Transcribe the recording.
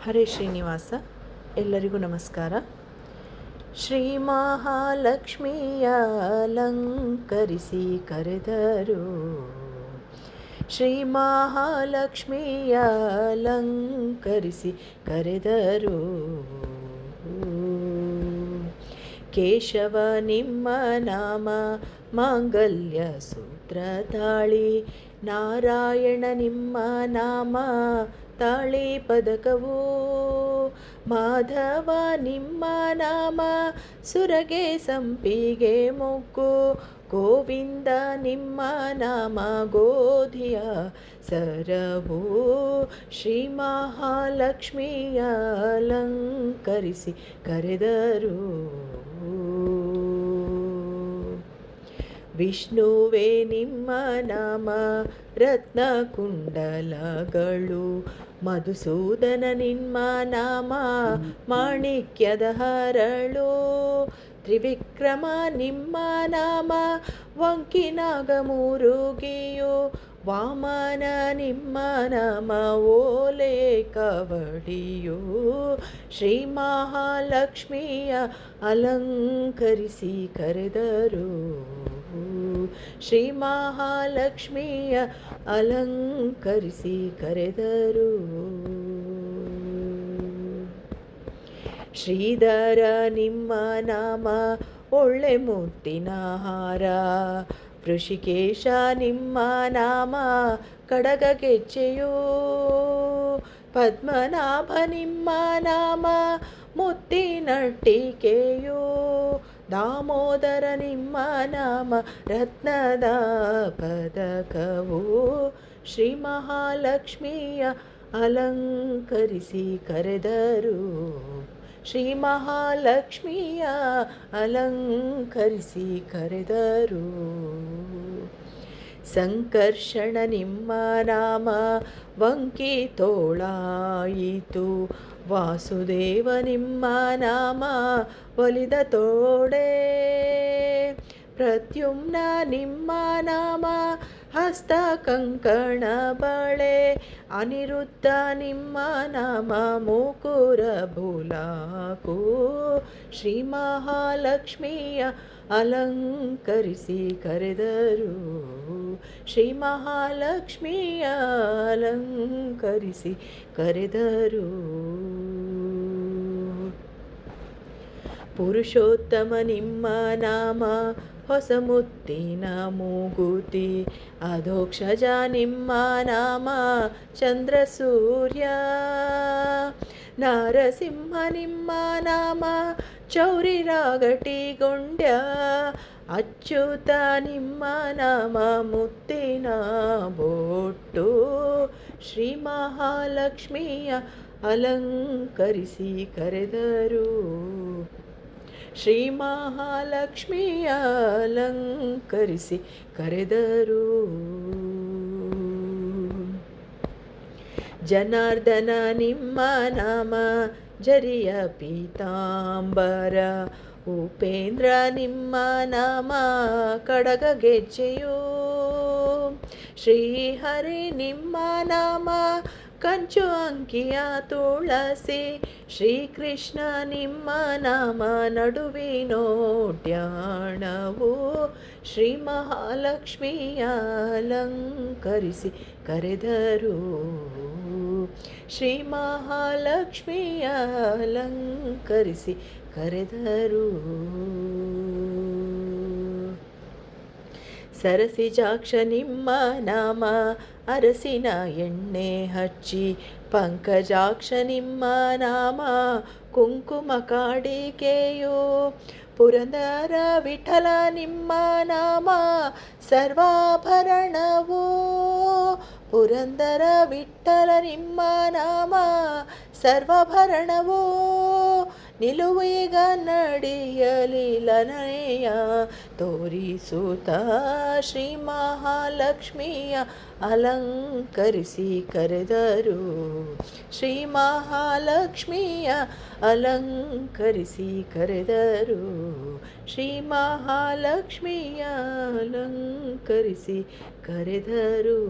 ಹರೇ ಶ್ರೀನಿವಾಸ. ಎಲ್ಲರಿಗೂ ನಮಸ್ಕಾರ. ಶ್ರೀ ಮಹಾಲಕ್ಷ್ಮಿಯ ಅಲಂಕರಿಸಿ ಕರೆದರು, ಶ್ರೀ ಮಹಾಲಕ್ಷ್ಮಿಯ ಅಲಂಕರಿಸಿ ಕರೆದರು. ಕೇಶವ ನಿಮ್ಮ ನಾಮ ಮಾಂಗಲ್ಯ ಸೂತ್ರ ತಾಳಿ, ನಾರಾಯಣ ನಿಮ್ಮ ನಾಮ ತಾಳಿ ಪದಕವು, ಮಾಧವ ನಿಮ್ಮ ನಾಮ ಸುರಗೆ ಸಂಪಿಗೆ ಮೊಗ್ಗು, ಗೋವಿಂದ ನಿಮ್ಮ ನಾಮ ಗೋಧಿಯ ಸರವು. ಶ್ರೀ ಮಹಾಲಕ್ಷ್ಮಿಯ ಅಲಂಕರಿಸಿ ಕರೆದರು. ವಿಷ್ಣುವೇ ನಿಮ್ಮ ನಾಮ ರತ್ನ ಕುಂಡಲಗಳು, ಮಧುಸೂದನ ನಿಮ್ಮ ನಾಮ ಮಾಣಿಕ್ಯದ ಹರಳು, ತ್ರಿವಿಕ್ರಮ ನಿಮ್ಮ ನಾಮ ವಂಕಿನಾಗ ಮುರುಗಿಯು, ವಾಮನ ನಿಮ್ಮ ನಾಮ ಓಲೆ ಕವಡಿಯು. ಶ್ರೀ ಮಹಾಲಕ್ಷ್ಮಿಯ ಅಲಂಕರಿಸಿ ಕರೆದರು, ಶ್ರೀ ಮಹಾಲಕ್ಷ್ಮಿಯ ಅಲಂಕರಿಸಿ ಕರೆದರು. ಶ್ರೀಧರ ನಿಮ್ಮ ನಾಮ ಒಳ್ಳೆ ಮುತ್ತಿನ ಹಾರ, ಋಷಿಕೇಶ ನಿಮ್ಮ ನಾಮ ಕಡಗ ಗೆಜ್ಜೆಯು, ಪದ್ಮನಾಭ ನಿಮ್ಮ ನಾಮ ಮುತ್ತಿನಟ್ಟಿಕೆಯು, ದಾಮೋದರ ನಿಮ್ಮ ನಾಮ ರತ್ನದ ಪದಕವು. ಶ್ರೀ ಮಹಾಲಕ್ಷ್ಮಿಯ ಅಲಂಕರಿಸಿ ಕರೆದರು, ಶ್ರೀ ಮಹಾಲಕ್ಷ್ಮಿಯ ಅಲಂಕರಿಸಿ ಕರೆದರು. ಸಂಕರ್ಷಣ ನಿಮ್ಮ ನಾಮ ವಂಕಿ ತೋಳಾಯಿತು, ವಾಸುದೇವ ನಿಮ್ಮ ನಾಮ ಒಲಿದ ತೋಡೆ, ಪ್ರದ್ಯುಮ್ನ ನಿಮ್ಮ ನಾಮ ಹಸ್ತ ಕಂಕಣ ಬಳೆ, ಅನಿರುದ್ಧ ನಿಮ್ಮ ನಾಮ ಮುಕುರ ಬುಲಾಕು. ಶ್ರೀ ಮಹಾಲಕ್ಷ್ಮಿಯ ಅಲಂಕರಿಸಿ ಕರೆದರು, ಶ್ರೀ ಮಹಾಲಕ್ಷ್ಮಿಯ ಅಲಂಕರಿಸಿ ಕರೆದರು. ಪುರುಷೋತ್ತಮ ನಿಮ್ಮ ನಾಮ ಹೊಸ ಮುತ್ತಿನ ಮೂಗುತಿ, ಅಧೋಕ್ಷಜ ನಿಮ್ಮ ನಾಮ ಚಂದ್ರ ಸೂರ್ಯ, ನಾರಸಿಂಹ ನಿಮ್ಮ ನಾಮ ಚೌರಿ ರಾಗಟಿಗೊಂಡ್ಯ, ಅಚ್ಯುತ ನಿಮ್ಮ ನಾಮ ಮುತ್ತಿನ ಬೊಟ್ಟು. ಶ್ರೀ ಮಹಾಲಕ್ಷ್ಮಿಯ ಅಲಂಕರಿಸಿ ಕರೆದರು, ಶ್ರೀ ಮಹಾಲಕ್ಷ್ಮಿಯ ಅಲಂಕರಿಸಿ ಕರೆದರು. ಜನಾರ್ದನ ನಿಮ್ಮ ನಾಮ ಜರಿಯ ಪೀತಾಂಬರ, ಉಪೇಂದ್ರ ನಿಮ್ಮ ನಾಮ ಕಡಗ ಗೆಜ್ಜೆಯು, ಶ್ರೀಹರಿ ನಿಮ್ಮ ನಾಮ ಕಂಚು ಅಂಕಿಯ ತುಳಸಿ, ಶ್ರೀಕೃಷ್ಣ ನಿಮ್ಮ ನಾಮ ನಡುವಿನೋಡ್ಯಾಣವು. ಶ್ರೀ ಮಹಾಲಕ್ಷ್ಮಿಯ ಅಲಂಕರಿಸಿ ಕರೆದರು, ಶ್ರೀ ಮಹಾಲಕ್ಷ್ಮಿಯ ಅಲಂಕರಿಸಿ ಕರೆದರು. ಸರಸಿಜಾಕ್ಷ ನಿಮ್ಮ ನಾಮ ಅರಸಿನ ಎಣ್ಣೆ ಹಚ್ಚಿ, ಪಂಕಜಾಕ್ಷ ನಿಮ್ಮ ನಾಮ ಕುಂಕುಮ ಕಾಡಿಕೆಯು, ಪುರಂದರ ವಿಠಲ ನಿಮ್ಮ ನಾಮ ಸರ್ವಾಭರಣವು, ಪುರಂದರ ವಿಠಲ ನಿಮ್ಮ ನಾಮ ಸರ್ವಾಭರಣವು, ನಿಲುವೀಗ ನಡೆಯಲಿಲನೆಯ ತೋರಿಸುತ್ತ. ಶ್ರೀ ಮಹಾಲಕ್ಷ್ಮಿಯ ಅಲಂಕರಿಸಿ ಕರೆದರು, ಶ್ರೀ ಮಹಾಲಕ್ಷ್ಮಿಯ ಅಲಂಕರಿಸಿ ಕರೆದರು, ಶ್ರೀ ಮಹಾಲಕ್ಷ್ಮಿಯ ಅಲಂಕರಿಸಿ ಕರೆದರು.